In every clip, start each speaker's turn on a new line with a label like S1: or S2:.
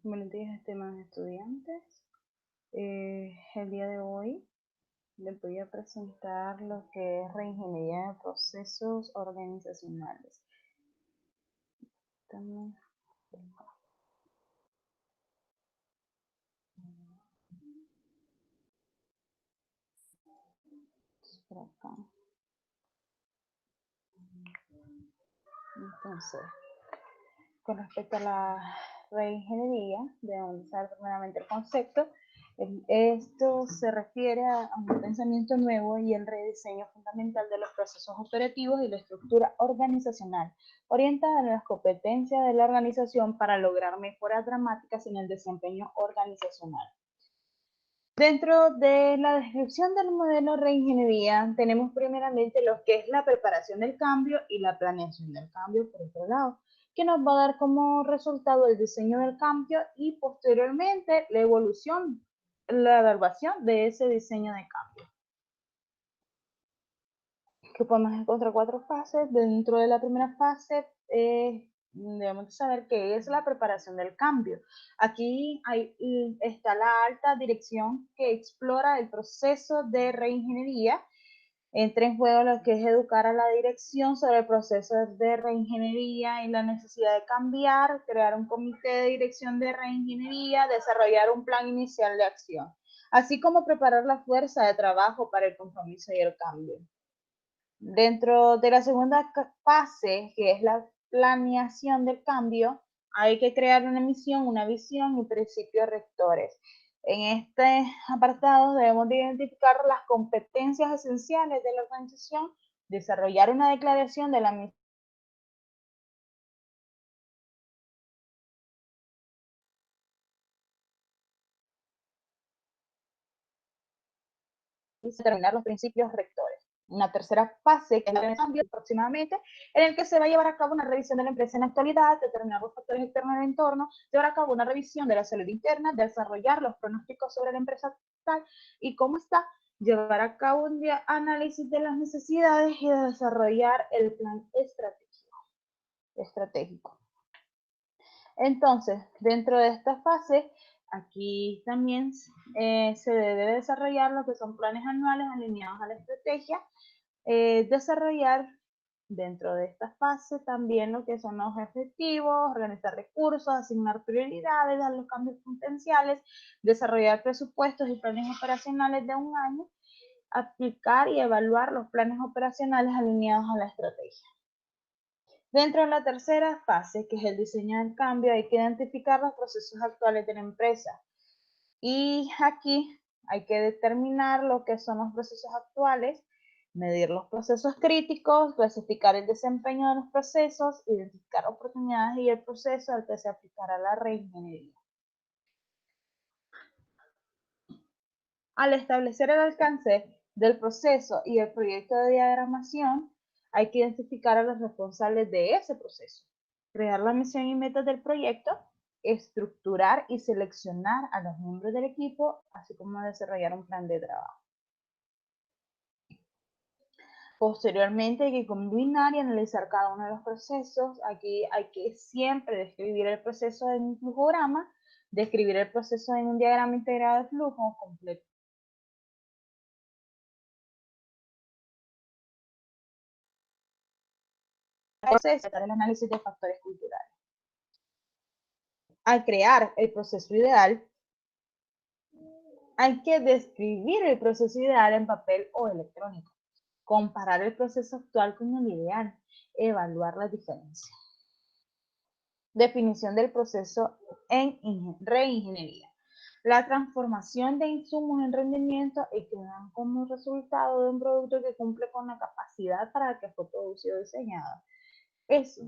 S1: Buenos días, estimados estudiantes. El día de hoy les voy a presentar lo que es reingeniería de procesos organizacionales. Estamos por acá. Entonces, con respecto a la reingeniería, debemos saber primeramente el concepto. Esto se refiere a un pensamiento nuevo y el rediseño fundamental de los procesos operativos y la estructura organizacional, orientada a las competencias de la organización para lograr mejoras dramáticas en el desempeño organizacional. Dentro de la descripción del modelo reingeniería, tenemos primeramente lo que es la preparación del cambio y la planeación del cambio, por otro lado, que nos va a dar como resultado el diseño del cambio y posteriormente la evolución, la evaluación de ese diseño de cambio. Que podemos encontrar 4 fases. Dentro de la primera fase, debemos saber qué es la preparación del cambio. Aquí está la alta dirección que explora el proceso de reingeniería. Entra en juego lo que es educar a la dirección sobre el proceso de reingeniería y la necesidad de cambiar, crear un comité de dirección de reingeniería, desarrollar un plan inicial de acción, así como preparar la fuerza de trabajo para el compromiso y el cambio. Dentro de la segunda fase, que es la planeación del cambio, hay que crear una misión, una visión y principios rectores. En este apartado debemos de identificar las competencias esenciales de la organización, desarrollar una declaración de la misión, y determinar los principios rectores. Una tercera fase, que es el cambio aproximadamente, en el que se va a llevar a cabo una revisión de la empresa en la actualidad, determinar los factores externos del entorno, llevar a cabo una revisión de la salud interna, desarrollar los pronósticos sobre la empresa actual y cómo está, llevar a cabo un análisis de las necesidades y desarrollar el plan estratégico. Entonces, dentro de esta fase, aquí también se debe desarrollar lo que son planes anuales alineados a la estrategia, desarrollar dentro de esta fase también lo que son los objetivos, organizar recursos, asignar prioridades a los cambios potenciales, desarrollar presupuestos y planes operacionales de un año, aplicar y evaluar los planes operacionales alineados a la estrategia. Dentro de la tercera fase, que es el diseño del cambio, hay que identificar los procesos actuales de la empresa. Y aquí hay que determinar lo que son los procesos actuales, medir los procesos críticos, clasificar el desempeño de los procesos, identificar oportunidades y el proceso al que se aplicará la reingeniería. Al establecer el alcance del proceso y el proyecto de diagramación, hay que identificar a los responsables de ese proceso, crear la misión y metas del proyecto, estructurar y seleccionar a los miembros del equipo, así como desarrollar un plan de trabajo. Posteriormente hay que combinar y analizar cada uno de los procesos. Aquí hay que siempre describir el proceso en un flujograma, describir el proceso en un diagrama integrado de flujo completo. El análisis de factores culturales. Al crear el proceso ideal, hay que describir el proceso ideal en papel o electrónico, comparar el proceso actual con el ideal, evaluar las diferencias. Definición del proceso en reingeniería. La transformación de insumos en rendimiento y que dan como resultado de un producto que cumple con la capacidad para la que fue producido o diseñado. Eso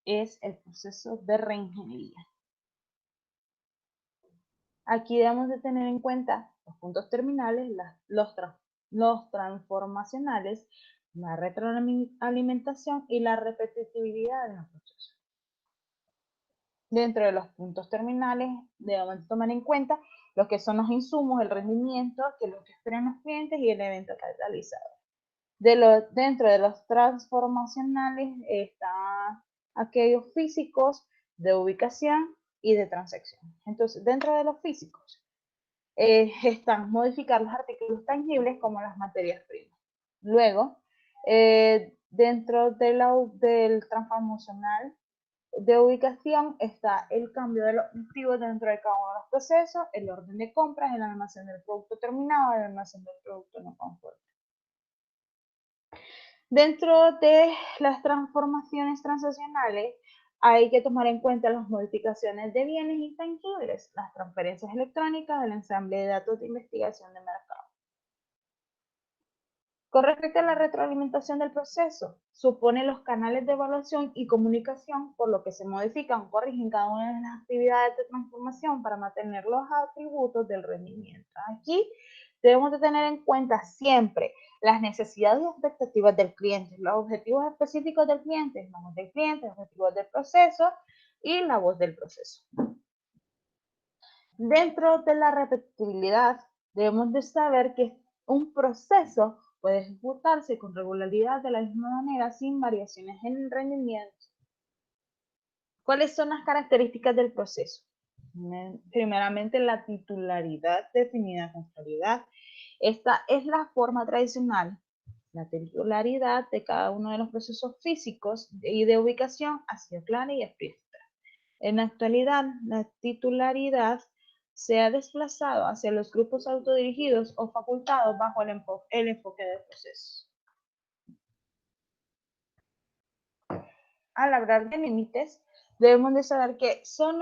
S1: es el proceso de reingeniería. Aquí debemos de tener en cuenta los puntos terminales, los transformacionales, la retroalimentación y la repetitividad de los procesos. Dentro de los puntos terminales debemos tomar en cuenta lo que son los insumos, el rendimiento, que es lo que esperan los clientes y el evento catalizador. Dentro de los transformacionales están aquellos físicos de ubicación, y de transacción. Entonces, dentro de los físicos, están modificar los artículos tangibles como las materias primas. Luego, dentro del transformacional de ubicación está el cambio de los objetivos dentro de cada uno de los procesos, el orden de compras, el almacén del producto terminado, el almacén del producto no conforme. Dentro de las transformaciones transaccionales hay que tomar en cuenta las modificaciones de bienes intangibles, las transferencias electrónicas, el ensamble de datos de investigación de mercado. Con respecto a la retroalimentación del proceso, supone los canales de evaluación y comunicación, por lo que se modifican o corrigen cada una de las actividades de transformación para mantener los atributos del rendimiento. Aquí debemos de tener en cuenta siempre las necesidades y expectativas del cliente, los objetivos específicos del cliente, la voz del cliente, los objetivos del proceso y la voz del proceso. Dentro de la repetibilidad, debemos de saber que un proceso puede ejecutarse con regularidad de la misma manera sin variaciones en el rendimiento. ¿Cuáles son las características del proceso? Primeramente, la titularidad definida con claridad. Esta es la forma tradicional. La titularidad de cada uno de los procesos físicos y de ubicación ha sido clara y explícita. En la actualidad, la titularidad se ha desplazado hacia los grupos autodirigidos o facultados bajo el enfoque del proceso. Al hablar de límites, debemos de saber que son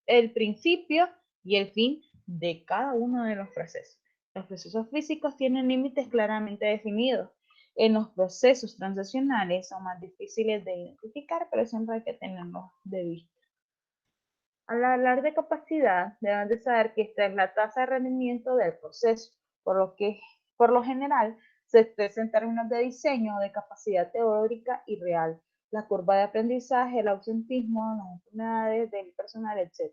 S1: el principio y el fin de cada uno de los procesos. Los procesos físicos tienen límites claramente definidos. En los procesos transaccionales son más difíciles de identificar, pero siempre hay que tenerlos de vista. Al hablar de capacidad, deben de saber que esta es la tasa de rendimiento del proceso, por lo general se expresa en términos de diseño, de capacidad teórica y real, la curva de aprendizaje, el ausentismo, las enfermedades del personal, etc.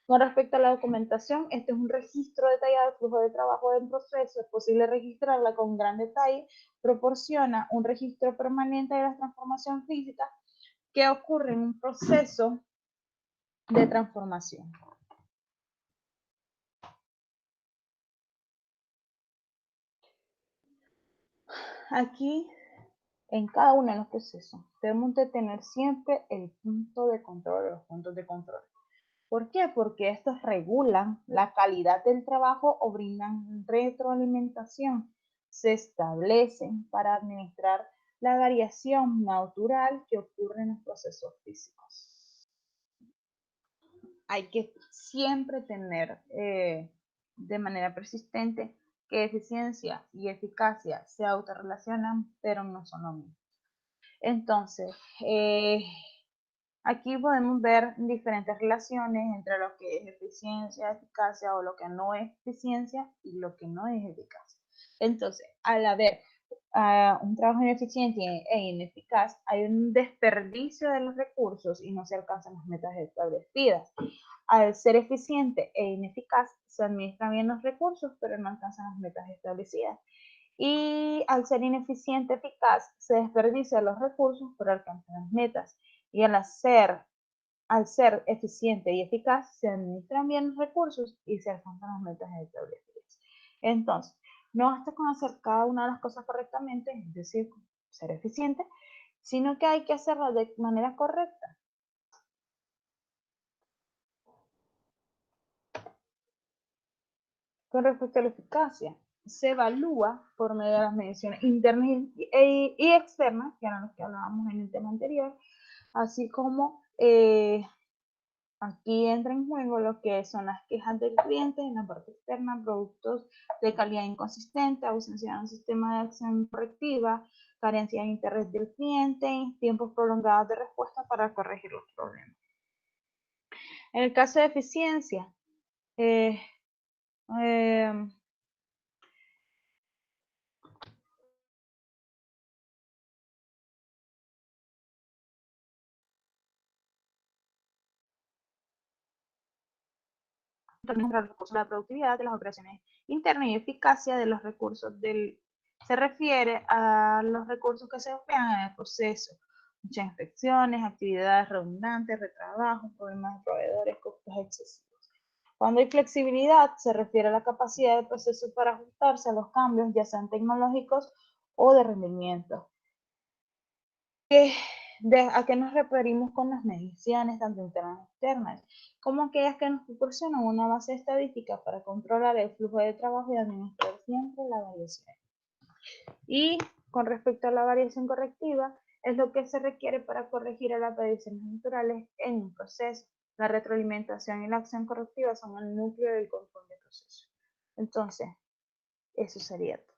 S1: Con respecto a la documentación, este es un registro detallado del flujo de trabajo del proceso, es posible registrarla con gran detalle, proporciona un registro permanente de la transformación física que ocurre en un proceso de transformación. Aquí, en cada uno de los procesos, debemos de tener siempre el punto de control, los puntos de control. ¿Por qué? Porque estos regulan la calidad del trabajo o brindan retroalimentación. Se establecen para administrar la variación natural que ocurre en los procesos físicos. Hay que siempre tener de manera persistente que eficiencia y eficacia se autorrelacionan, pero no son lo mismo. Entonces, aquí podemos ver diferentes relaciones entre lo que es eficiencia, eficacia o lo que no es eficiencia y lo que no es eficacia. Entonces, al haber un trabajo ineficiente e ineficaz, hay un desperdicio de los recursos y no se alcanzan las metas establecidas. Al ser eficiente e ineficaz, se administran bien los recursos, pero no alcanzan las metas establecidas. Y al ser ineficiente, eficaz, se desperdician los recursos, pero alcanzan las metas. Y al ser eficiente y eficaz, se administran bien los recursos y se alcanzan las metas establecidas. Entonces, no basta con hacer cada una de las cosas correctamente, es decir, ser eficiente, sino que hay que hacerlo de manera correcta. Con respecto a la eficacia, se evalúa por medio de las mediciones internas y externas, que eran los que hablábamos en el tema anterior, así como aquí entra en juego lo que son las quejas del cliente en la parte externa, productos de calidad inconsistente, ausencia de un sistema de acción correctiva, carencia de interés del cliente, tiempos prolongados de respuesta para corregir los problemas. En el caso de eficiencia, también entre los recursos de la productividad de las operaciones internas y eficacia de los recursos se refiere a los recursos que se emplean en el proceso. muchas inspecciones, actividades redundantes, retrabajo, problemas de proveedores, costos excesivos. Cuando hay flexibilidad, se refiere a la capacidad del proceso para ajustarse a los cambios, ya sean tecnológicos o de rendimiento. ¿A qué nos referimos con las mediciones, tanto internas como externas? Como aquellas que nos proporcionan una base estadística para controlar el flujo de trabajo y administrar siempre la variación. Y con respecto a la variación correctiva, es lo que se requiere para corregir a las variaciones naturales en un proceso. La retroalimentación y la acción correctiva son el núcleo del control del proceso. Entonces, eso sería todo.